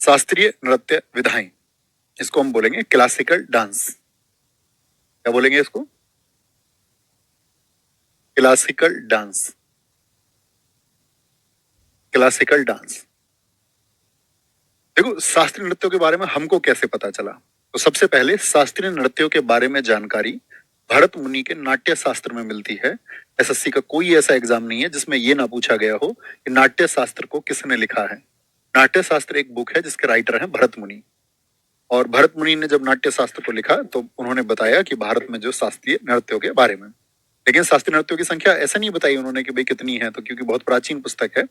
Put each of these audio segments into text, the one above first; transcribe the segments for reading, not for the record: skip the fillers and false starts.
शास्त्रीय नृत्य विधाएं, इसको हम बोलेंगे क्लासिकल डांस। क्या बोलेंगे इसको? Classical dance. Classical dance. देखो, शास्त्रीय नृत्यों के बारे में हमको कैसे पता चला? तो सबसे पहले शास्त्रीय नृत्यों के बारे में जानकारी भरत मुनि के नाट्य शास्त्र में मिलती है। एसएससी का कोई ऐसा एग्जाम नहीं है जिसमें यह ना पूछा गया हो कि नाट्य शास्त्र को किसने लिखा है। नाट्य शास्त्र एक बुक है जिसके राइटर हैं भरत मुनि। और भरत मुनि ने जब नाट्य शास्त्र को लिखा तो उन्होंने बताया कि भारत में जो शास्त्रीय नृत्यों के बारे में, लेकिन शास्त्रीय नृत्यों की संख्या ऐसा नहीं बताई उन्होंने कि भाई कितनी है, तो क्योंकि बहुत प्राचीन पुस्तक है।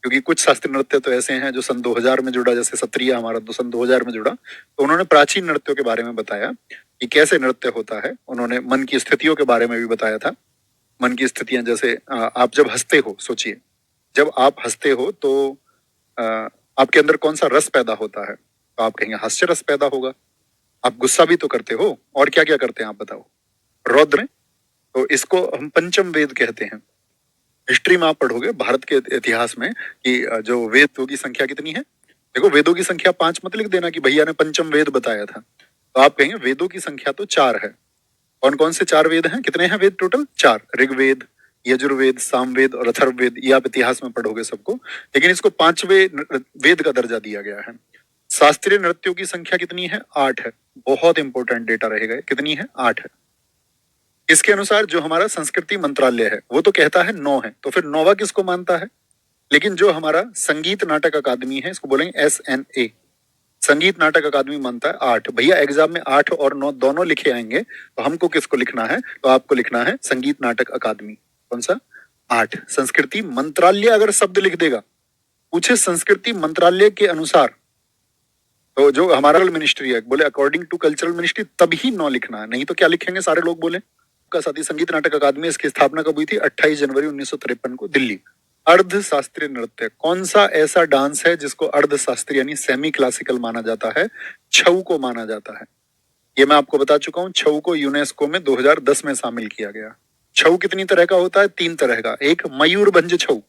क्योंकि कुछ शास्त्रीय नृत्य तो ऐसे हैं जो सन 2000 में जुड़ा, जैसे सत्रिया हमारा तो सन 2000 में जुड़ा, तो उन्होंने प्राचीन नृत्यों के बारे में बताया कि कैसे नृत्य होता है। उन्होंने मन की स्थितियों के बारे में भी बताया था। मन की स्थितियां जैसे आप जब हंसते हो, सोचिए जब आप हंसते हो तो आपके अंदर कौन सा रस पैदा होता है? तो आप कहेंगे हास्य रस पैदा होगा। आप गुस्सा भी तो करते हो, और क्या क्या करते हैं आप बताओ? रौद्र। तो इसको हम पंचम वेद कहते हैं। हिस्ट्री में आप पढ़ोगे भारत के इतिहास में कि जो वेदों की संख्या कितनी है। देखो, वेदों की संख्या 5 मत लिख देना कि भैया ने पंचम वेद बताया था। तो आप कहेंगे वेदों की संख्या तो 4 है। कौन कौन से 4 वेद हैं? कितने हैं वेद टोटल? 4। ऋग्वेद, यजुर्वेद, सामवेद और अथर्ववेद। ये आप इतिहास में पढ़ोगे सबको, लेकिन इसको 5वें वेद का दर्जा दिया गया है। शास्त्रीय नृत्यों की संख्या कितनी है? 8 है। बहुत इंपॉर्टेंट डेटा रहेगा। कितनी है? 8 है। इसके अनुसार जो हमारा संस्कृति मंत्रालय है वो तो कहता है 9 है, तो फिर 9वां किसको मानता है? लेकिन जो हमारा संगीत नाटक अकादमी है, इसको बोलेंगे SNA, संगीत नाटक अकादमी मानता है 8। भैया एग्जाम में 8 और 9 दोनों लिखे आएंगे, तो हमको किसको लिखना है? तो आपको लिखना है संगीत नाटक अकादमी। कौन सा? 8। संस्कृति मंत्रालय अगर शब्द लिख देगा, पूछे संस्कृति मंत्रालय के अनुसार, तो जो हमारा मिनिस्ट्री है बोले अकॉर्डिंग टू कल्चरल मिनिस्ट्री, तभी 9 लिखना है। नहीं तो क्या लिखेंगे सारे लोग बोले का साथी। संगीत नाटक अकादमी, इसकी स्थापना कब हुई थी? 28 जनवरी 1953 को, दिल्ली। अर्ध शास्त्रीय नृत्य, कौन सा ऐसा डांस है जिसको अर्ध शास्त्रीय यानी सेमी क्लासिकल माना जाता है? छऊ को माना जाता है। ये मैं आपको बता चुका हूं। छऊ को यूनेस्को में 2010 में शामिल किया गया। छऊ कितनी तरह का होता है? 3 तरह का। एक मयूरभंज छऊ।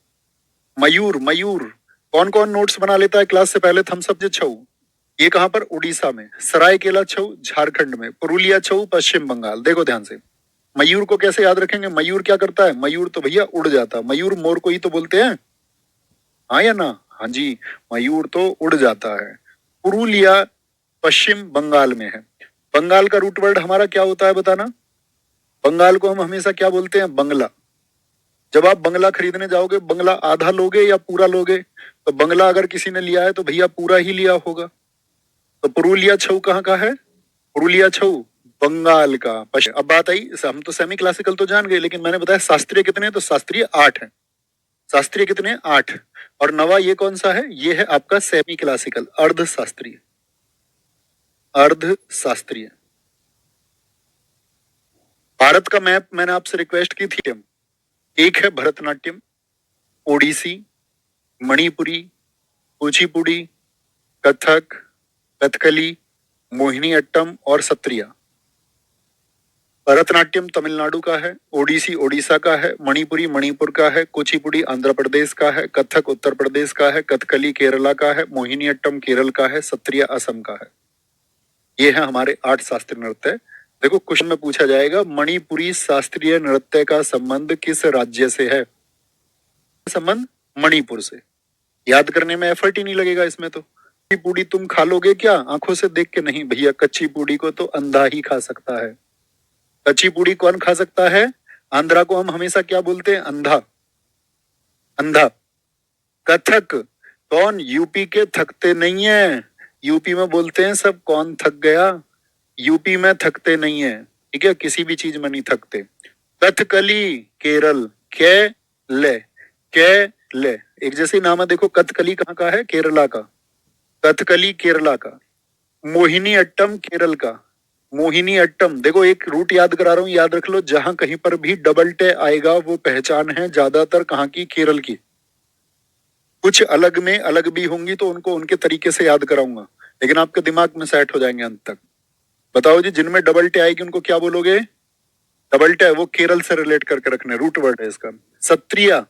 मयूर मयूर कौन कौन नोट्स बना लेता है क्लास से पहले? थम्स अप छऊ। ये कहां पर? उड़ीसा में। सरायकेला छऊ झारखंड में। पुरुलिया छऊ पश्चिम बंगाल। देखो ध्यान से, मयूर को कैसे याद रखेंगे? मयूर क्या करता है? मयूर तो भैया उड़ जाता है। मयूर मोर को ही तो बोलते हैं, हाँ या ना? हाँ जी, मयूर तो उड़ जाता है। पुरुलिया पश्चिम बंगाल में है। बंगाल का रूट वर्ड हमारा क्या होता है बताना? बंगाल को हम हमेशा क्या बोलते हैं? बंगला। जब आप बंगला खरीदने जाओगे, बंगला आधा लोगे या पूरा लोगे? तो बंगला अगर किसी ने लिया है तो भैया पूरा ही लिया होगा। तो पुरुलिया छऊ कहाँ का है? पुरुलिया छऊ बंगाल का। अब बात आई, हम तो सेमी क्लासिकल तो जान गए, लेकिन मैंने बताया शास्त्रीय कितने हैं? तो शास्त्रीय 8 है। शास्त्रीय कितने हैं? 8। और नवा ये कौन सा है? ये है आपका सेमी क्लासिकल, अर्ध शास्त्रीय। अर्ध शास्त्रीय। भारत का मैप मैंने आपसे रिक्वेस्ट की थी। एक है भरतनाट्यम, ओडिसी, मणिपुरी, कुचिपुड़ी, कथक, कथकली, मोहिनी अट्टम और सत्रिया। भरतनाट्यम तमिलनाडु का है, ओडिसी ओडिशा का है, मणिपुरी मणिपुर का है, कुचिपुड़ी आंध्र प्रदेश का है, कथक उत्तर प्रदेश का है, कथकली केरला का है, मोहिनी अट्टम केरल का है, सत्रिया असम का है। ये है हमारे 8 शास्त्रीय नृत्य। देखो, क्वेश्चन में पूछा जाएगा मणिपुरी शास्त्रीय नृत्य का संबंध किस राज्य से है? संबंध मणिपुर से। याद करने में एफर्ट ही नहीं लगेगा इसमें। तो कच्ची पूड़ी तुम खा लोगे क्या? आंखों से देख के नहीं भैया, कच्ची पूड़ी को तो अंधा ही खा सकता है। कच्ची पूड़ी कौन खा सकता है? आंध्रा को हम हमेशा क्या बोलते हैं? अंधा। अंधा। कथक कौन? यूपी के थकते नहीं है। यूपी में बोलते हैं सब कौन थक गया। यूपी में थकते नहीं है, ठीक है? किसी भी चीज में नहीं थकते। कथकली केरल, के ले, के ले एक जैसे नाम है। देखो, कथकली कहाँ का है? केरला का। कथकली केरला का। मोहिनी अट्टम केरल का। मोहिनी अट्टम, देखो एक रूट याद करा रहा हूं, याद रख लो। जहां कहीं पर भी डबल टे आएगा वो पहचान है ज्यादातर कहाँ की? केरल की। कुछ अलग में अलग भी होंगी तो उनको उनके तरीके से याद कराऊंगा, लेकिन आपके दिमाग में सेट हो जाएंगे अंत तक। बताओ जी, जिनमें डबल टे आएगी उनको क्या बोलोगे? डबल टे वो केरल से रिलेट करके रखने, रूट वर्ड है इसका। सत्रिया,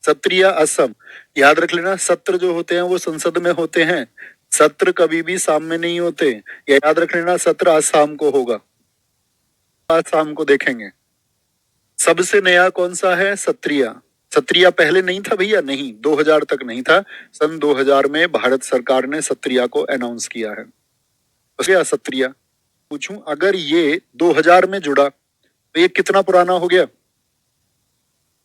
सत्रिया असम। याद रख लेना, सत्र जो होते हैं वो संसद में होते हैं, सत्र कभी भी शाम में नहीं होते, ये याद रख लेना। सत्र आज शाम को होगा, आज शाम को देखेंगे। सबसे नया कौन सा है? सत्रिया। सत्रिया पहले नहीं था भैया, नहीं, 2000 तक नहीं था। सन 2000 में भारत सरकार ने सत्रिया को अनाउंस किया है। तो क्या सत्रिया पूछूं, अगर ये 2000 में जुड़ा तो ये कितना पुराना हो गया?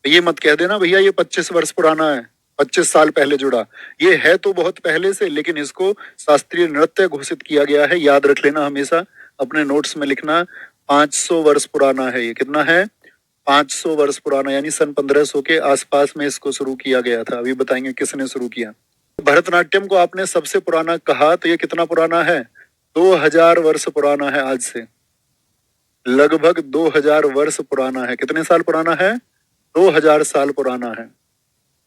ये मत कह देना भैया ये 25 वर्ष पुराना है, 25 साल पहले जुड़ा। ये है तो बहुत पहले से, लेकिन इसको शास्त्रीय नृत्य घोषित किया गया है। याद रख लेना, हमेशा अपने नोट्स में लिखना। 500 वर्ष पुराना है ये। कितना है? 500 वर्ष पुराना, यानी सन 1500 के आसपास में इसको शुरू किया गया था। अभी बताएंगे किसने शुरू किया। भरतनाट्यम को आपने सबसे पुराना कहा, तो ये कितना पुराना है? 2000 वर्ष पुराना है आज से, लगभग 2000 वर्ष पुराना है। कितने साल पुराना है? 2000 साल पुराना है।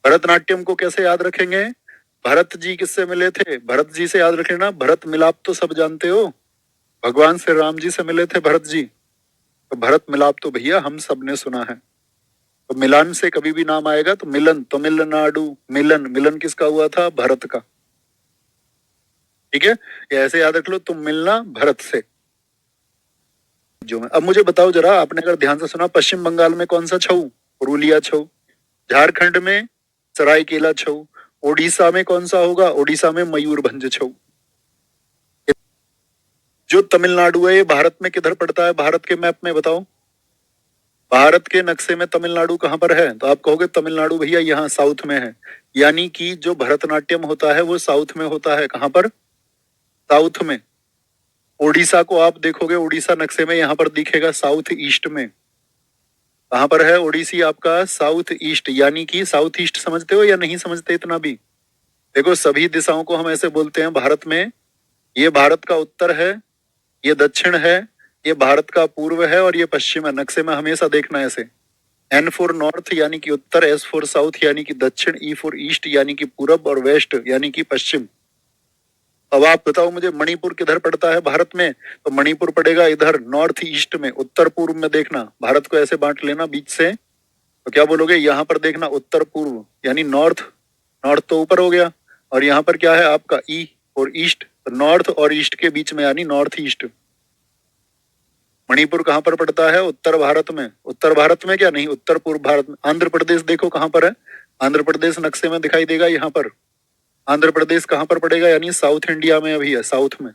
भरतनाट्यम को कैसे याद रखेंगे? भरत जी किससे मिले थे? भरत जी से याद रख लेना। भरत मिलाप तो सब जानते हो, भगवान श्री राम जी से मिले थे भरत जी। तो भरत मिलाप तो भैया हम सब ने सुना है। तो मिलान से कभी भी नाम आएगा तो मिलन, तमिलनाडु मिलन, मिलन किसका हुआ था? भरत का। ठीक है, ये ऐसे याद रख लो, तुम मिलना भरत से। जो अब मुझे बताओ जरा, आपने अगर ध्यान से सुना, पश्चिम बंगाल में कौन सा छऊ? पुरुलिया छऊ। झारखंड में सरायकेला छऊ। ओडिशा में कौन सा होगा? ओडिशा में मयूरभंज छऊ। जो तमिलनाडु है ये भारत में किधर पड़ता है? भारत के मैप में बताओ, भारत के नक्शे में तमिलनाडु कहां पर है? तो आप कहोगे तमिलनाडु भैया यहाँ साउथ में है। यानी कि जो भरतनाट्यम होता है वो साउथ में होता है। कहां पर? साउथ में। ओडिशा को आप देखोगे, ओडिशा नक्शे में यहाँ पर दिखेगा साउथ ईस्ट में। कहां पर है ओडिसी आपका? South east. यानी कि साउथ ईस्ट समझते हो या नहीं समझते? इतना भी देखो, सभी दिशाओं को हम ऐसे बोलते हैं भारत में। ये भारत का उत्तर है, ये दक्षिण है, ये भारत का पूर्व है और ये पश्चिम है। नक्शे में हमेशा देखना ऐसे। N फॉर नॉर्थ यानी कि उत्तर, S फॉर साउथ यानी कि दक्षिण, E फॉर ईस्ट यानी कि पूरब और वेस्ट यानी कि पश्चिम। अब आप बताओ मुझे, मणिपुर किधर पड़ता है भारत में? तो मणिपुर पड़ेगा इधर नॉर्थ ईस्ट में, उत्तर पूर्व में। देखना, भारत को ऐसे बांट लेना बीच से, तो क्या बोलोगे? यहाँ पर देखना उत्तर पूर्व यानी नॉर्थ। नॉर्थ तो ऊपर हो गया, और यहाँ पर क्या है आपका? ई और ईस्ट। तो नॉर्थ और ईस्ट के बीच में यानी नॉर्थ ईस्ट। मणिपुर कहाँ पर पड़ता है? उत्तर भारत में। उत्तर भारत में क्या? नहीं, उत्तर पूर्व भारत में। आंध्र प्रदेश देखो कहाँ पर है? आंध्र प्रदेश नक्शे में दिखाई देगा यहाँ पर। आंध्र प्रदेश कहाँ पर पड़ेगा? यानी साउथ इंडिया में अभी है, साउथ में।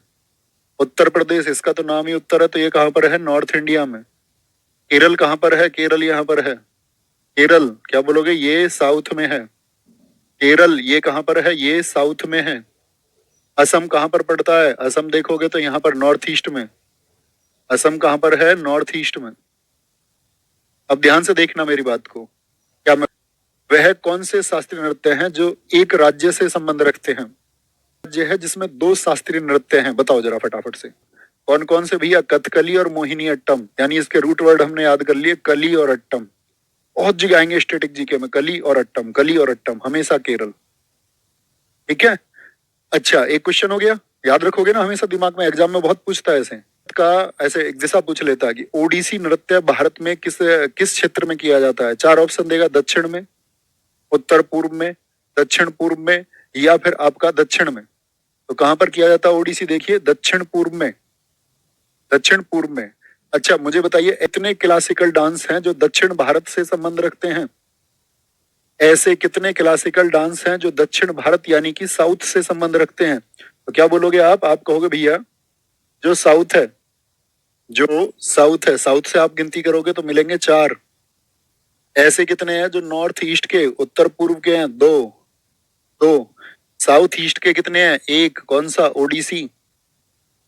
उत्तर प्रदेश, इसका तो नाम ही उत्तर है, तो ये कहाँ पर है? नॉर्थ इंडिया में। केरल कहाँ पर है? केरल यहाँ पर है। केरल क्या बोलोगे? ये साउथ में है। केरल ये कहाँ पर है? ये साउथ में है। असम कहाँ पर पड़ता है? असम देखोगे तो यहाँ पर नॉर्थ ईस्ट में। असम कहाँ पर है? नॉर्थ ईस्ट में। अब ध्यान से देखना मेरी बात को। क्या वह कौन से शास्त्रीय नृत्य हैं जो एक राज्य से संबंध रखते हैं? राज्य है जिसमें 2 शास्त्रीय नृत्य हैं, बताओ जरा फटाफट से। कौन कौन से भैया? कथकली और मोहिनी अट्टम। यानी इसके रूट वर्ड हमने याद कर लिए, कली और अट्टम। बहुत जगह आएंगे स्टैटिक जीके में, कली और अट्टम, कली और अट्टम, हमेशा केरल। ठीक है, अच्छा एक क्वेश्चन हो गया, याद रखोगे ना, हमेशा दिमाग में, एग्जाम में बहुत पूछता है ऐसे का, ऐसे एक दिशा पूछ लेता है कि ओडिसी नृत्य भारत में किस किस क्षेत्र में किया जाता है? 4 ऑप्शन देगा, दक्षिण में, उत्तर पूर्व में, दक्षिण पूर्व में, या फिर आपका दक्षिण में। तो कहां पर किया जाता है ओडिसी? देखिए, दक्षिण पूर्व में। दक्षिण पूर्व में। अच्छा मुझे बताइए, इतने क्लासिकल डांस हैं जो दक्षिण भारत से संबंध रखते हैं? ऐसे कितने क्लासिकल डांस हैं जो दक्षिण भारत यानी कि साउथ से संबंध रखते हैं? तो क्या बोलोगे आप कहोगे भैया जो साउथ है, जो साउथ है, साउथ से आप गिनती करोगे तो मिलेंगे 4। ऐसे कितने हैं जो नॉर्थ ईस्ट के, उत्तर पूर्व के हैं? 2। 2। साउथ ईस्ट के कितने हैं? 1। कौन सा? ओडिसी।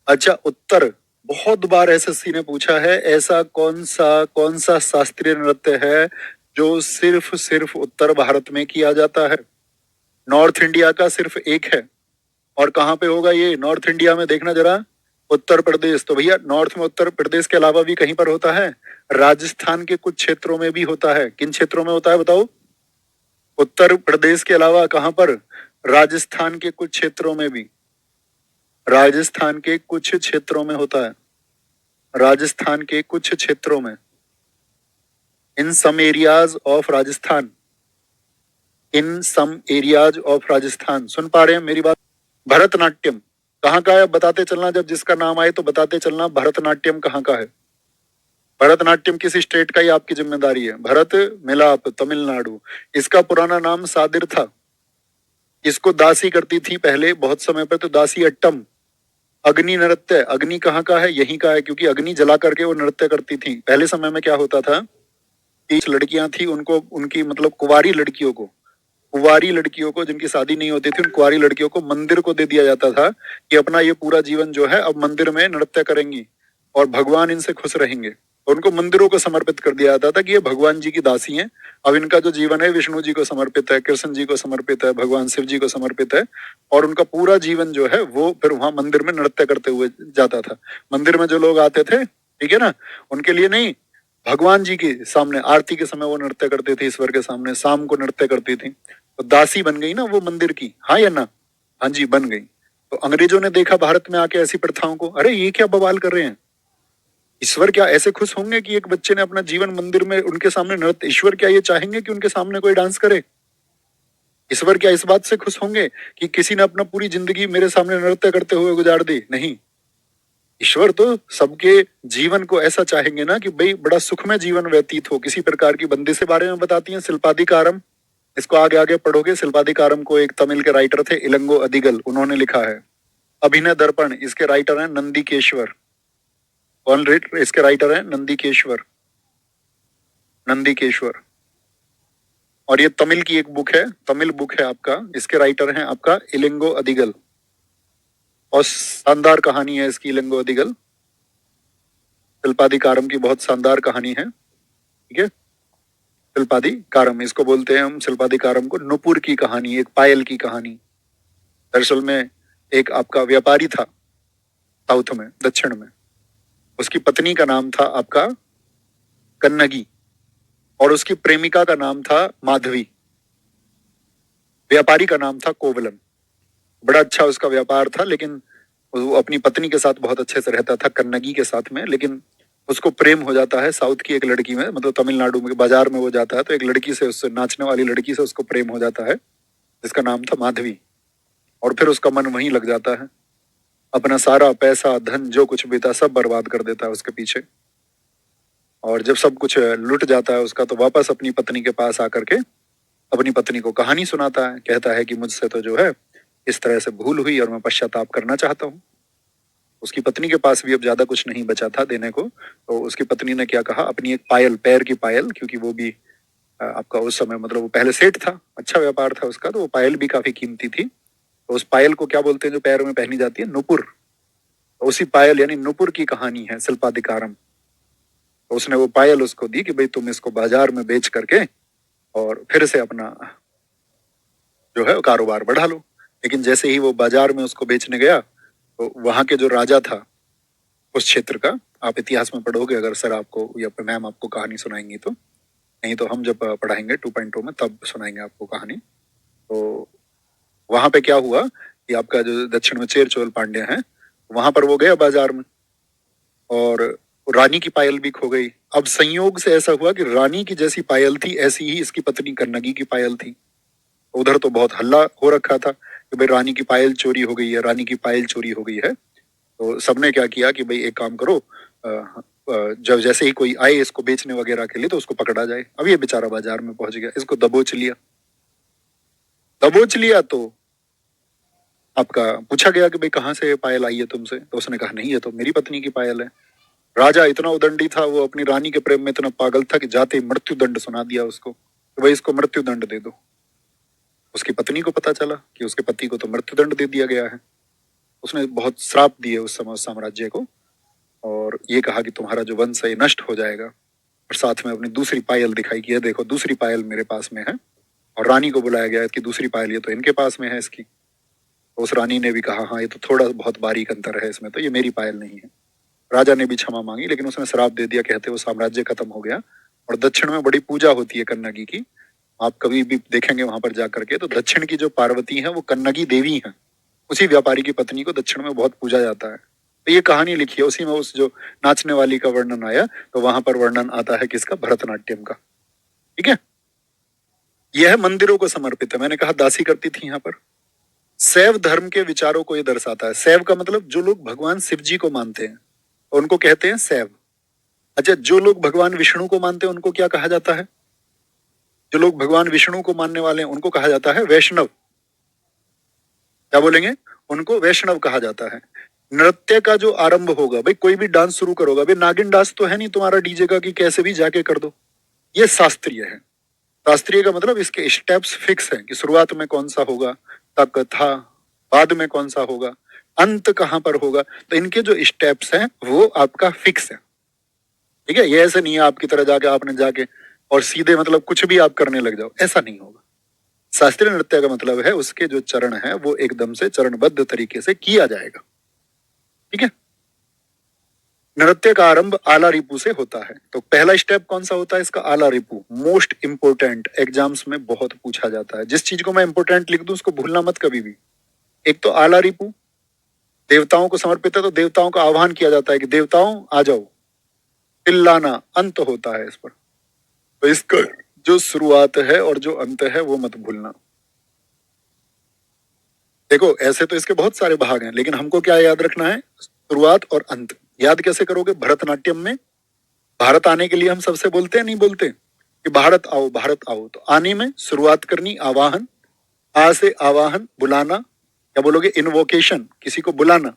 अच्छा उत्तर, बहुत बार एसएससी ने पूछा है, ऐसा कौन सा शास्त्रीय नृत्य है जो सिर्फ उत्तर भारत में किया जाता है? नॉर्थ इंडिया का सिर्फ एक है। और कहाँ पे होगा ये? नॉर्थ इंडिया में। देखना जरा, उत्तर प्रदेश। तो भैया नॉर्थ में उत्तर प्रदेश के अलावा भी कहीं पर होता है? राजस्थान के कुछ क्षेत्रों में भी होता है। किन क्षेत्रों में होता है बताओ? उत्तर प्रदेश के अलावा कहां पर? राजस्थान के कुछ क्षेत्रों में भी। राजस्थान के कुछ क्षेत्रों में होता है। राजस्थान के कुछ क्षेत्रों में, in some areas of Rajasthan, in some areas of Rajasthan. सुन पा रहे हैं मेरी बात? भरतनाट्यम कहाँ का है बताते चलना, जब जिसका नाम आए तो बताते चलना भरतनाट्यम कहाँ का है। भरतनाट्यम किस स्टेट का, ही आपकी जिम्मेदारी है। भरत मिलाप तमिलनाडु, इसका पुराना नाम सादिर था। इसको दासी करती थी पहले बहुत समय पर, तो दासी अट्टम। अग्नि नृत्य, अग्नि कहाँ का है, यहीं का है, क्योंकि अग्नि जला करके वो नृत्य करती थी। पहले समय में क्या होता था कि लड़कियां थी, उनको उनकी मतलब कुंवारी लड़कियों को जिनकी शादी नहीं होती थी, उन कुंवारी लड़कियों को मंदिर को दे दिया जाता था कि अपना ये पूरा जीवन जो है अब मंदिर में नृत्य करेंगी और भगवान इनसे खुश रहेंगे। और उनको मंदिरों को समर्पित कर दिया जाता था कि ये भगवान जी की दासी हैं। अब इनका जो जीवन है विष्णु जी को समर्पित है, कृष्ण जी को समर्पित है, भगवान शिव जी को समर्पित है। और उनका पूरा जीवन जो है वो फिर वहां मंदिर में नृत्य करते हुए जाता था। मंदिर में जो लोग आते थे, ठीक है ना, उनके लिए नहीं, भगवान जी के सामने आरती के समय वो नृत्य करते थे, ईश्वर के सामने शाम को नृत्य करती थी। तो दासी बन गई ना वो मंदिर की, हाँ या ना? हाँ जी, बन गई। तो अंग्रेजों ने देखा भारत में आके ऐसी प्रथाओं को, अरे ये क्या बवाल कर रहे हैं, ईश्वर क्या ऐसे खुश होंगे कि एक बच्चे ने अपना जीवन मंदिर में उनके सामने नृत्य, ईश्वर क्या ये चाहेंगे कि उनके सामने कोई डांस करे? ईश्वर क्या इस बात से खुश होंगे कि किसी ने अपना पूरी जिंदगी मेरे सामने नृत्य करते हुए गुजार दी? नहीं, ईश्वर तो सबके जीवन को ऐसा चाहेंगे ना कि भाई बड़ा सुखमय जीवन व्यतीत हो, किसी प्रकार की बंदिश के बारे में बताती हैं शिल्पाधिकारम। इसको आगे आगे पढ़ोगे। शिल्पाधिकारम को एक तमिल के राइटर थे इलंगो अधिगल, उन्होंने लिखा है। अभिनय दर्पण, इसके राइटर हैं नंदीकेश्वर। कौन राइटर इसके राइटर हैं? नंदीकेश्वर, नंदीकेश्वर। और ये तमिल की एक बुक है, तमिल बुक है आपका, इसके राइटर हैं आपका इलिंगो अधिगल। और शानदार कहानी है इसकी, इलिंगो अधिगल। शिल्पाधिकारम की बहुत शानदार कहानी है, ठीक है। शिल्पाधिकारम इसको बोलते हैं हम, शिल्पाधिकारम को नुपुर की कहानी, एक पायल की कहानी। दरअसल में एक आपका व्यापारी था साउथ में, दक्षिण में। उसकी पत्नी का नाम था आपका कन्नगी और उसकी प्रेमिका का नाम था माधवी। व्यापारी का नाम था कोवलन। बड़ा अच्छा उसका व्यापार था, लेकिन वो अपनी पत्नी के साथ बहुत अच्छे से रहता था, कन्नगी के साथ में। लेकिन उसको प्रेम हो जाता है साउथ की एक लड़की में, मतलब तमिलनाडु में बाजार में वो जाता है तो एक लड़की से, उससे नाचने वाली लड़की से उसको प्रेम हो जाता है, जिसका नाम था माधवी। और फिर उसका मन वहीं लग जाता है, अपना सारा पैसा धन जो कुछ भी था सब बर्बाद कर देता है उसके पीछे। और जब सब कुछ लुट जाता है उसका, तो वापस अपनी पत्नी के पास आकर के अपनी पत्नी को कहानी सुनाता है, कहता है कि मुझसे तो जो है इस तरह से भूल हुई और मैं पश्चाताप करना चाहता हूँ। उसकी पत्नी के पास भी अब ज्यादा कुछ नहीं बचा था देने को, तो उसकी पत्नी ने क्या कहा, अपनी एक पायल, पैर की पायल, क्योंकि वो भी आपका उस समय मतलब वो पहले सेठ था, अच्छा व्यापार था उसका, तो वो पायल भी काफी कीमती थी। तो उस पायल को क्या बोलते हैं जो पैर में पहनी जाती है? नुपुर। तो उसी पायल यानी नुपुर की कहानी है शिल्पाधिकारम। तो उसने वो पायल उसको दी कि भाई तुम इसको बाजार में बेच करके और फिर से अपना जो है कारोबार बढ़ा लो। लेकिन जैसे ही वो बाजार में उसको बेचने गया, तो वहां के जो राजा था उस क्षेत्र का, आप इतिहास में पढ़ोगे अगर सर आपको या मैम आपको कहानी सुनाएंगी तो, नहीं तो हम जब पढ़ाएंगे 2.0 में तब सुनाएंगे आपको कहानी। तो वहां पे क्या हुआ कि आपका जो दक्षिण में चेर चोल पांड्य हैं, वहां पर वो गया बाजार में और रानी की पायल भी खो गई। अब संयोग से ऐसा हुआ कि रानी की जैसी पायल थी ऐसी ही इसकी पत्नी कन्नगी की पायल थी। उधर तो बहुत हल्ला हो रखा था कि भाई रानी की पायल चोरी हो गई है, रानी की पायल चोरी हो गई है। तो सबने क्या किया कि भाई एक काम करो, जब जैसे ही कोई आए इसको बेचने वगैरह के लिए तो उसको पकड़ा जाए। अब ये बेचारा बाजार में पहुंच गया, इसको दबोच लिया। दबोच लिया तो आपका पूछा गया कि भाई कहाँ से पायल आई है तुमसे, तो उसने कहा नहीं, ये तो मेरी पत्नी की पायल है। राजा इतना उदंडी था, वो अपनी रानी के प्रेम में इतना पागल था कि जाते ही मृत्यु दंड सुना दिया उसको कि भाई इसको मृत्यु दंड दे दो। उसकी पत्नी को पता चला कि उसके पति को तो मृत्यु दंड दे दिया गया है। उसने बहुत श्राप दिए उस समय उस साम्राज्य को, और ये कहा कि तुम्हारा जो वंश है ये नष्ट हो जाएगा। और साथ में अपनी दूसरी पायल दिखाई कि ये देखो दूसरी पायल मेरे पास में है। और रानी को बुलाया गया कि दूसरी पायल ये तो इनके पास में है इसकी। तो उस रानी ने भी कहा हाँ ये तो थोड़ा बहुत बारीक अंतर है इसमें, तो ये मेरी पायल नहीं है। राजा ने भी क्षमा मांगी, लेकिन उसने श्राप दे दिया, कहते वो साम्राज्य खत्म हो गया। और दक्षिण में बड़ी पूजा होती है कन्नगी की, आप कभी भी देखेंगे वहां पर जाकर के, तो दक्षिण की जो पार्वती है वो कन्नगी देवी है। उसी व्यापारी की पत्नी को दक्षिण में बहुत पूजा जाता है। तो ये कहानी लिखी है, उसी में उस जो नाचने वाली का वर्णन आया, तो वहां पर वर्णन आता है किसका? भरतनाट्यम का। ठीक है, यह मंदिरों को समर्पित है। मैंने कहा दासी करती थी यहाँ पर, शैव धर्म के विचारों को ये दर्शाता है। शैव का मतलब जो लोग भगवान शिव जी को मानते हैं उनको कहते हैं शैव। अच्छा, जो लोग भगवान विष्णु को मानते हैं उनको क्या कहा जाता है? जो लोग भगवान विष्णु को मानने वाले हैं उनको कहा जाता है वैष्णव। क्या बोलेंगे? उनको वैष्णव कहा जाता है। नृत्य का जो आरंभ होगा, भाई कोई भी डांस शुरू करोगा, भाई नागिन डांस तो है नहीं तुम्हारा डीजे का कि कैसे भी जाके कर दो, ये शास्त्रीय है। शास्त्रीय का मतलब इसके स्टेप्स फिक्स हैं कि शुरुआत में कौन सा होगा, तक था, बाद में कौन सा होगा, अंत कहां पर होगा। तो इनके जो स्टेप्स हैं वो आपका फिक्स है। ठीक है, ये ऐसे नहीं है आपकी तरह जाके आपने जाके और सीधे मतलब कुछ भी आप करने लग जाओ, ऐसा नहीं होगा। शास्त्रीय नृत्य का मतलब है उसके जो चरण है वो एकदम से चरणबद्ध तरीके से किया जाएगा। ठीक है। नृत्य का आरंभ आला रिपू से होता है। तो पहला स्टेप कौन सा होता है इसका? आला रिपू। मोस्ट इंपोर्टेंट, एग्जाम्स में बहुत पूछा जाता है। जिस चीज को मैं इंपोर्टेंट लिख दूं उसको भूलना मत कभी भी। एक तो आला रिपू देवताओं को समर्पित है, तो देवताओं का आह्वान किया जाता है कि देवताओं आ जाओ। तिल्लाना अंत होता है इस पर। तो इसका जो शुरुआत है और जो अंत है वो मत भूलना। देखो ऐसे तो इसके बहुत सारे भाग हैं, लेकिन हमको क्या याद रखना है? शुरुआत और अंत। याद कैसे करोगे? भरतनाट्यम में भारत आने के लिए हम सबसे बोलते हैं, नहीं बोलते कि भारत आओ भारत आओ? तो आने में शुरुआत करनी, आवाहन। आ से आवाहन, बुलाना। क्या बोलोगे? इनवोकेशन, किसी को बुलाना।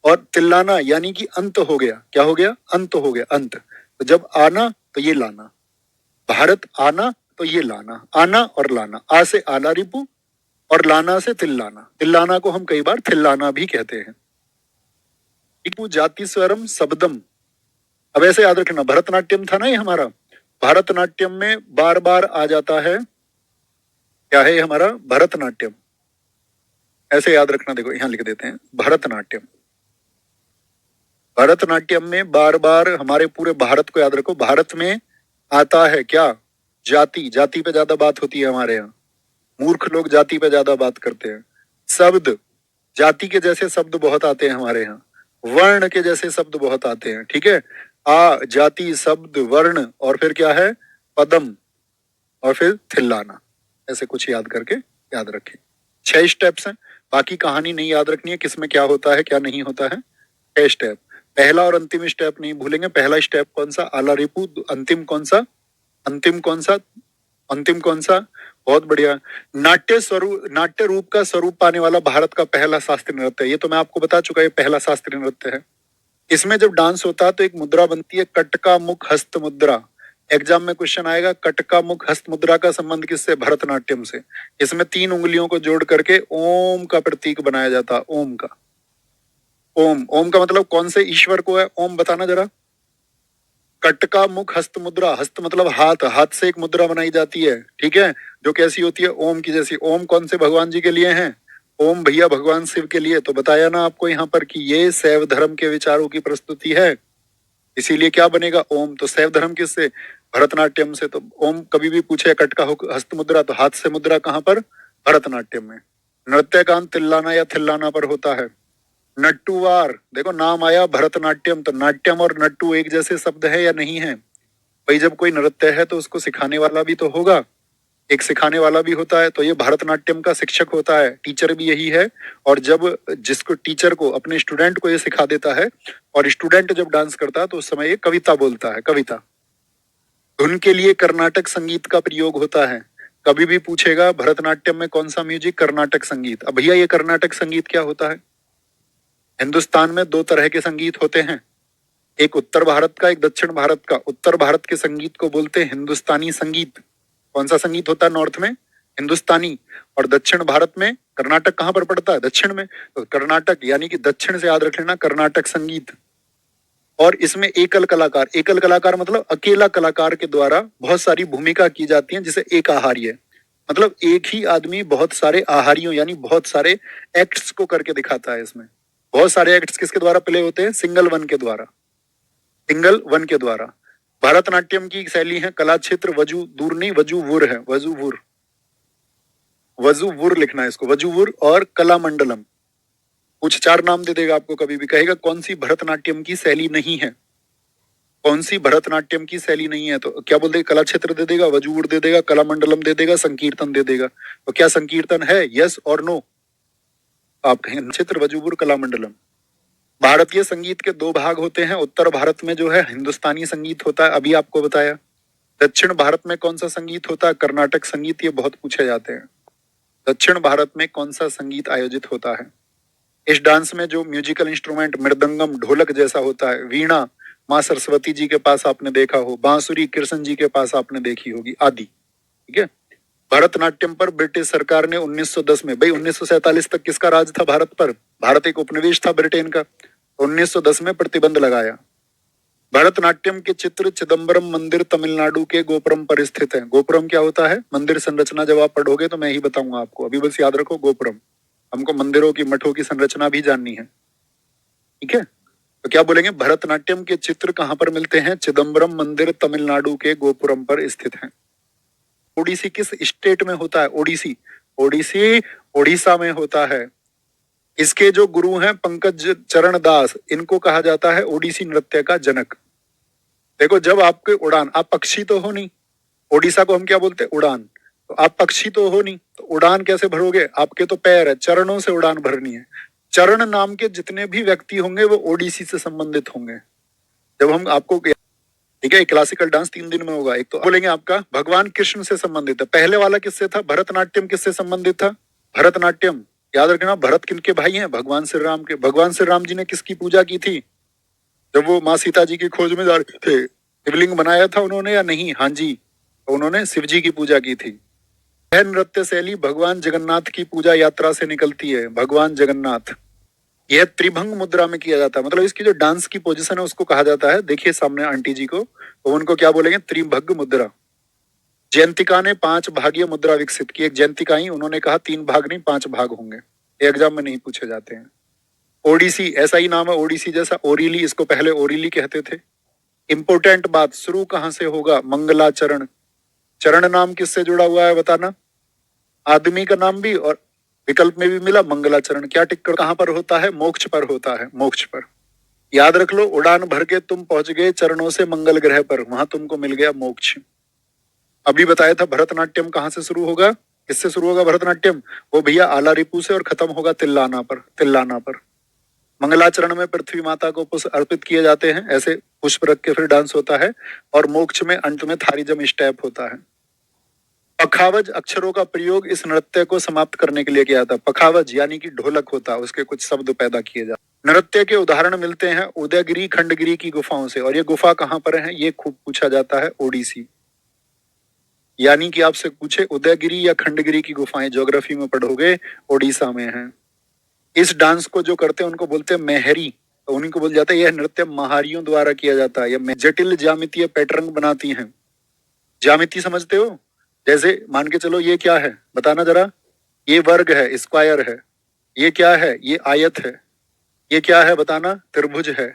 और तिल्लाना यानी कि अंत हो गया। क्या हो गया? अंत हो गया, अंत। तो जब आना तो ये लाना, भारत आना तो ये लाना, आना और लाना। आ से आला रिपु और लाना से तिल्लाना। तिल्लाना को हम कई बार थिल्लाना भी कहते हैं। रिपु जाति स्वरम शब्दम। अब ऐसे याद रखना, भरतनाट्यम था ना ये हमारा, भरतनाट्यम में बार बार आ जाता है, क्या है ये हमारा? भरतनाट्यम। ऐसे याद रखना, देखो यहां लिख देते हैं भरतनाट्यम। भरतनाट्यम में बार बार हमारे पूरे भारत को याद रखो, भारत में आता है क्या? जाति। जाति पे ज्यादा बात होती है हमारे यहाँ, मूर्ख लोग जाति पे ज्यादा बात करते हैं। शब्द, जाति के जैसे शब्द बहुत आते हैं हमारे यहाँ, वर्ण के जैसे शब्द बहुत आते हैं। ठीक है, आ जाति शब्द वर्ण और फिर क्या है? पदम और फिर थिल्लाना। ऐसे कुछ याद करके याद रखें। 6 स्टेप्स हैं, बाकी कहानी नहीं याद रखनी है किसमें क्या होता है क्या नहीं होता है। 6 स्टेप। पहला और अंतिम स्टेप नहीं भूलेंगे। पहला स्टेप कौन सा? आला रिपू। अंतिम कौन सा? अंतिम कौन सा? अंतिम कौन सा? बहुत बढ़िया। नाट्य स्वरूप, नाट्य रूप का स्वरूप पाने वाला भारत का पहला शास्त्रीय नृत्य है। ये तो मैं आपको बता चुका, ये पहला शास्त्रीय नृत्य है। इसमें जब डांस होता है तो एक मुद्रा बनती है, कटका मुख हस्त मुद्रा। एग्जाम में क्वेश्चन आएगा, कटका मुख हस्त मुद्रा का संबंध किससे? भरतनाट्यम से। इसमें 3 उंगलियों को जोड़ करके ओम का प्रतीक बनाया जाता है, ओम का। ओम, ओम का मतलब कौन से ईश्वर को है? ओम बताना जरा। कटका मुख हस्त मुद्रा, हस्त मतलब हाथ, हाथ से एक मुद्रा बनाई जाती है। ठीक है, जो कैसी होती है? ओम की जैसी। ओम कौन से भगवान जी के लिए है? ओम भैया भगवान शिव के लिए। तो बताया ना आपको यहाँ पर कि ये शैव धर्म के विचारों की प्रस्तुति है, इसीलिए क्या बनेगा? ओम। तो शैव धर्म किससे? भरतनाट्यम से। तो ओम कभी भी पूछे कटका हो हस्त मुद्रा, तो हाथ से मुद्रा कहाँ पर? भरतनाट्यम में। नृत्य का अंत तिल्लाना या थिल्लाना पर होता है। नट्टूवार, देखो नाम आया भरतनाट्यम, तो नाट्यम और नट्टू एक जैसे शब्द है या नहीं है? भाई जब कोई नृत्य है तो उसको सिखाने वाला भी तो होगा, एक सिखाने वाला भी होता है। तो ये भरतनाट्यम का शिक्षक होता है, टीचर भी यही है। और जब जिसको टीचर को अपने स्टूडेंट को ये सिखा देता है और स्टूडेंट जब डांस करता है तो उस समय ये कविता बोलता है, कविता। धुन के लिए कर्नाटक संगीत का प्रयोग होता है। कभी भी पूछेगा भरतनाट्यम में कौन सा म्यूजिक? कर्नाटक संगीत। अब भैया ये कर्नाटक संगीत क्या होता है? हिंदुस्तान में 2 तरह के संगीत होते हैं, एक उत्तर भारत का, एक दक्षिण भारत का। उत्तर भारत के संगीत को बोलते हैं हिंदुस्तानी संगीत। कौन सा संगीत होता है नॉर्थ में? हिंदुस्तानी। और दक्षिण भारत में, कर्नाटक कहाँ पर पड़ता है? दक्षिण में। तो कर्नाटक यानी कि दक्षिण से याद रख लेना, कर्नाटक संगीत। और इसमें एकल कलाकार, एकल कलाकार मतलब अकेला कलाकार के द्वारा बहुत सारी भूमिका की जाती है, जिसे एक आहार्य, मतलब एक ही आदमी बहुत सारे आहारियों यानी बहुत सारे एक्ट्स को करके दिखाता है। इसमें बहुत सारे एक्ट्स किसके द्वारा प्ले होते हैं? सिंगल वन के द्वारा, सिंगल वन के द्वारा। भरतनाट्यम की शैली है कला क्षेत्र वजू दूर नहीं, वजूवुर है, वजूवुर। वजूवुर लिखना है इसको, वजूवुर। और कला मंडलम, कुछ 4 नाम दे देगा आपको, कभी भी कहेगा कौन सी भरतनाट्यम की शैली नहीं है, कौन सी भरतनाट्यम की शैली नहीं है, तो क्या बोल देगा? कला क्षेत्र दे देगा, वजूवुर दे देगा, कला मंडलम दे देगा, संकीर्तन दे देगा। तो क्या संकीर्तन है? यस और नो? आप कहेंगे चित्र वजूबुर कलामंडलम। भारतीय संगीत के दो भाग होते हैं, उत्तर भारत में जो है हिंदुस्तानी संगीत होता है, अभी आपको बताया। दक्षिण भारत में कौन सा संगीत होता है? कर्नाटक संगीत। ये बहुत पूछे जाते हैं। दक्षिण भारत में कौन सा संगीत आयोजित होता है? इस डांस में जो म्यूजिकल इंस्ट्रूमेंट मृदंगम ढोलक जैसा होता है, वीणा माँ सरस्वती जी के पास आपने देखा हो, बांसुरी कृष्ण जी के पास आपने देखी होगी, आदि। ठीक है। भरतनाट्यम पर ब्रिटिश सरकार ने 1910 में, भाई 1947 तक किसका राज था भारत पर? भारत एक उपनिवेश था ब्रिटेन का। 1910 में प्रतिबंध लगाया। भरतनाट्यम के चित्र चिदम्बरम मंदिर तमिलनाडु के गोपुरम पर स्थित है। गोपुरम क्या होता है? मंदिर संरचना जब आप पढ़ोगे तो मैं ही बताऊंगा आपको, अभी बस याद रखो गोपुरम। हमको मंदिरों की, मठों की संरचना भी जाननी है। ठीक है। तो क्या बोलेंगे? भरतनाट्यम के चित्र कहां पर मिलते हैं? चिदम्बरम मंदिर तमिलनाडु के गोपुरम पर स्थित है। ओडिसी किस स्टेट में होता है? ओडिसी, ओडिसी ओडिशा में होता है। इसके जो गुरु हैं पंकज चरण दास, इनको कहा जाता है ओडिसी नृत्य का जनक। देखो, जब आपके उड़ान, आप पक्षी तो हो नहीं, ओडिशा को हम क्या बोलते हैं? उड़ान। तो आप पक्षी तो हो नहीं, तो उड़ान कैसे भरोगे? आपके तो पैर है, चरणों से उड़ान भरनी है। चरण नाम के जितने भी व्यक्ति होंगे वो ओडिसी से संबंधित होंगे। जब हम आपको, ठीक है, क्लासिकल डांस 3 दिन में होगा। एक तो बोलेंगे आपका भगवान कृष्ण से संबंधित है। पहले वाला किससे था? भरतनाट्यम किससे संबंधित था? भरतनाट्यम, याद रखना, भरत किनके भाई हैं? भगवान श्री राम के। भगवान श्री राम जी ने किसकी पूजा की थी जब वो माँ सीता जी की खोज में जा रहे थे? शिवलिंग बनाया था उन्होंने या नहीं? हाँ जी, तो उन्होंने शिव जी की पूजा की थी। यह नृत्य शैली भगवान जगन्नाथ की पूजा यात्रा से निकलती है। भगवान जगन्नाथ, यह त्रिभंग मुद्रा में किया जाता है। मतलब इसकी जो डांस की पोजीशन है उसको कहा जाता है, देखिए सामने आंटी जी को, तो उनको क्या बोलेंगे? त्रिभंग मुद्रा। जयंतिका ने 5 भागीय मुद्रा विकसित की। एक जयंतिका ही, उन्होंने कहा 3 भाग नहीं 5 भाग होंगे। एग्जाम में नहीं पूछे जाते हैं। ओडिसी, ऐसा ही नाम है ओडिसी जैसा, ओरिली, इसको पहले ओरिली कहते थे। इंपोर्टेंट बात, शुरू कहां से होगा? मंगलाचरण। चरण नाम किससे जुड़ा हुआ है बताना? आदमी का नाम भी, और विकल्प में भी मिला मंगलाचरण। क्या टिक कहां पर होता है? मोक्ष पर होता है, मोक्ष पर। याद रख लो, उड़ान भर के तुम पहुंच गए चरणों से मंगल ग्रह पर, वहां तुमको मिल गया मोक्ष। अभी बताया था भरतनाट्यम कहां से शुरू होगा, किससे शुरू होगा भरतनाट्यम? वो भैया आला रिपू से, और खत्म होगा तिल्लाना पर, तिल्लाना पर। मंगलाचरण में पृथ्वी माता को पुष्प अर्पित किए जाते हैं, ऐसे पुष्प रख के फिर डांस होता है। और मोक्ष में अंत में थारीजम स्टेप होता है। पखावज अक्षरों का प्रयोग इस नृत्य को समाप्त करने के लिए किया था। पखावज यानी कि ढोलक होता है, उसके कुछ शब्द पैदा किए जाते। नृत्य के उदाहरण मिलते हैं उदयगिरी खंडगिरी की गुफाओं से, और ये गुफा कहां पर है? ये खूब पूछा जाता है, ओडिसी। यानी कि आपसे पूछे उदयगिरी या खंडगिरी की गुफाएं, ज्योग्राफी में पढ़ोगे, ओडिशा में है। इस डांस को जो करते हैं उनको बोलते हैं मेहरी, तो उन्हीं को बोल जाता है। यह नृत्य महारियों द्वारा किया जाता है। यह जटिल ज्यामितीय पैटर्न बनाती हैं। ज्यामिति समझते हो? जैसे मान के चलो, ये क्या है बताना जरा? ये वर्ग है, स्क्वायर है। ये क्या है? ये आयत है। ये क्या है बताना? त्रिभुज है।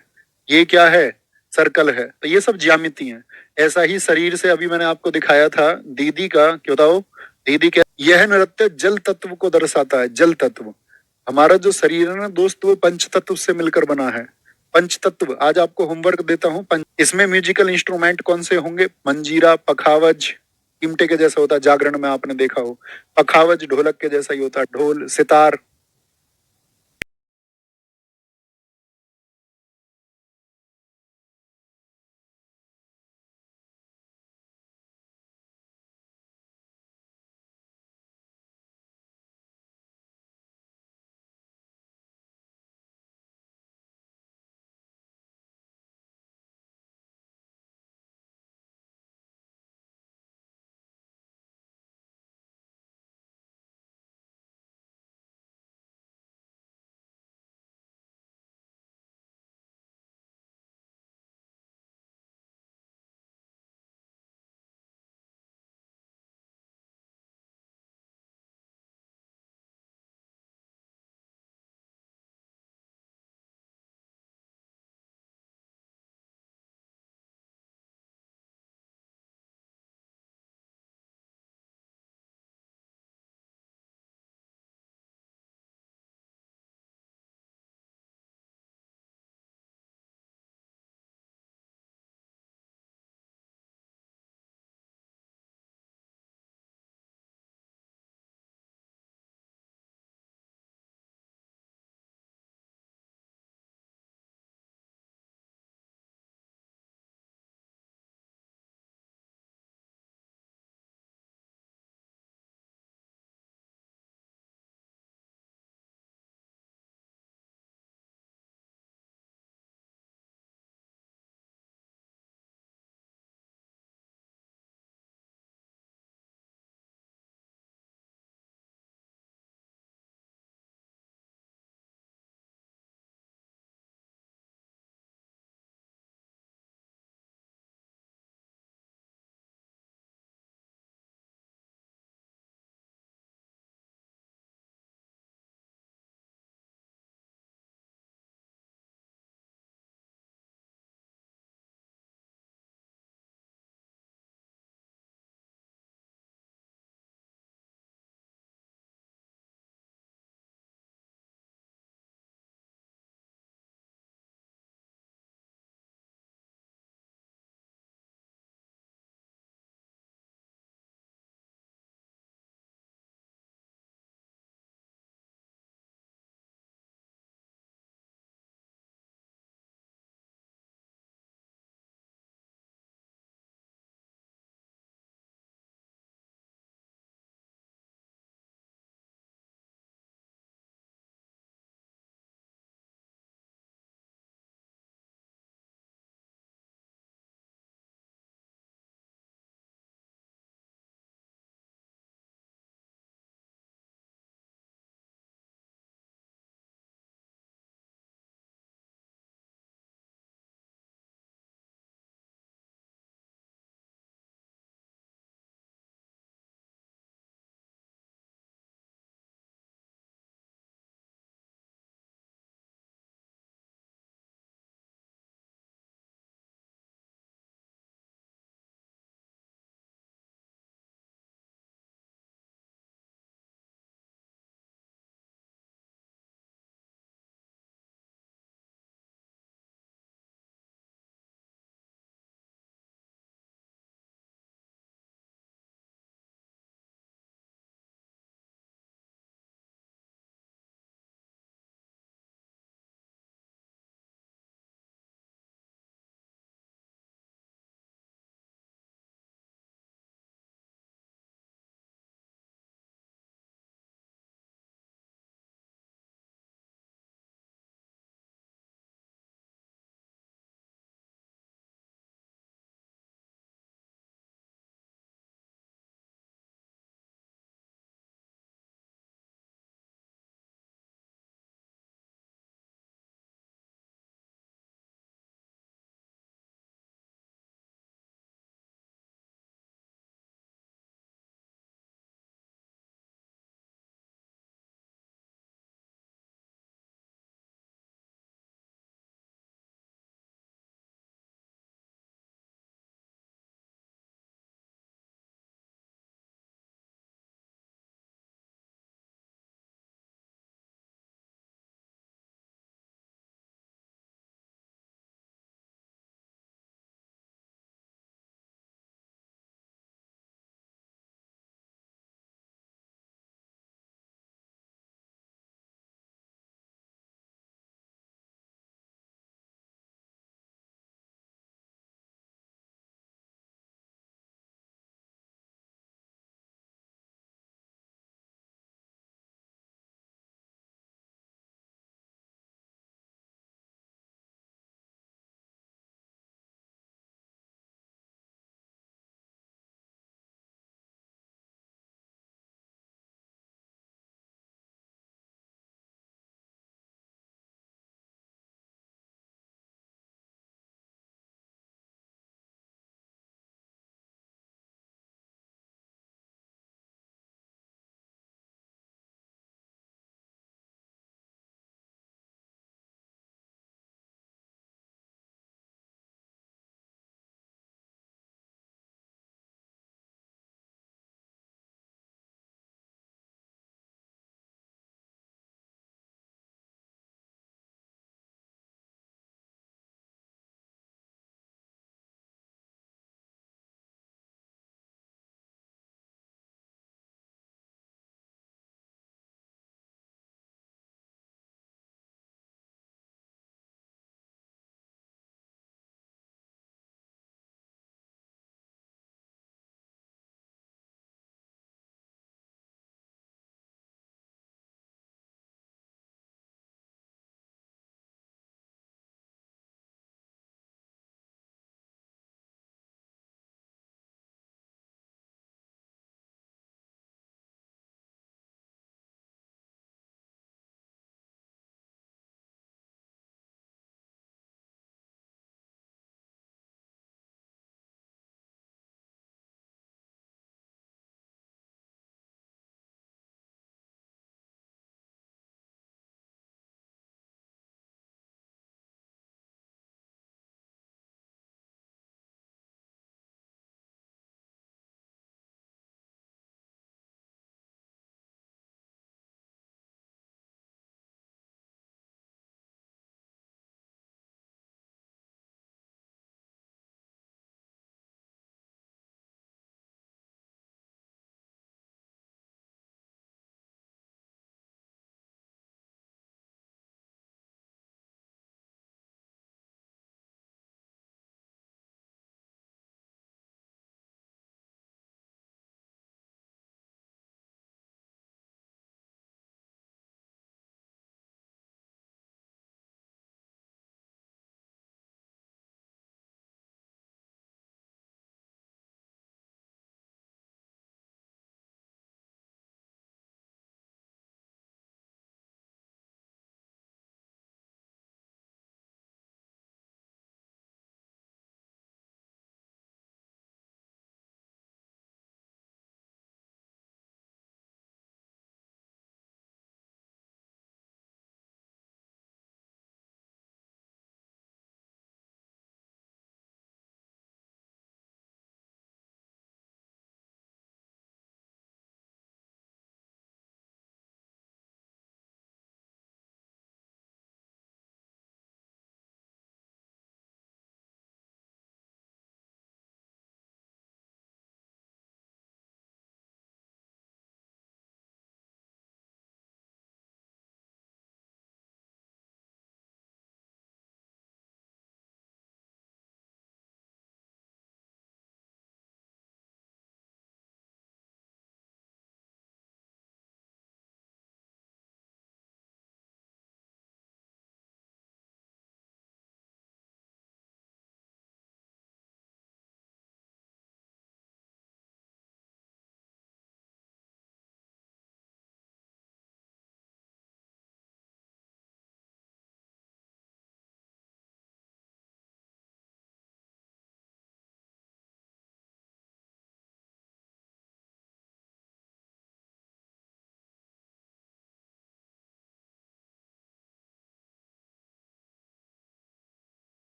ये क्या है? सर्कल है। तो ये सब ज्यामिति हैं। ऐसा ही शरीर से अभी मैंने आपको दिखाया था दीदी का, क्यों बताओ? दीदी क्या? यह नृत्य जल तत्व को दर्शाता है। जल तत्व, हमारा जो शरीर है ना दोस्त, वो पंच तत्व से मिलकर बना है। पंच तत्व, आज आपको होमवर्क देता हूँ। इसमें म्यूजिकल इंस्ट्रूमेंट कौन से होंगे? मंजीरा, पखावज चिमटे के जैसा होता है, जागरण में आपने देखा हो। पखावज ढोलक के जैसा ही होता है, ढोल, सितार।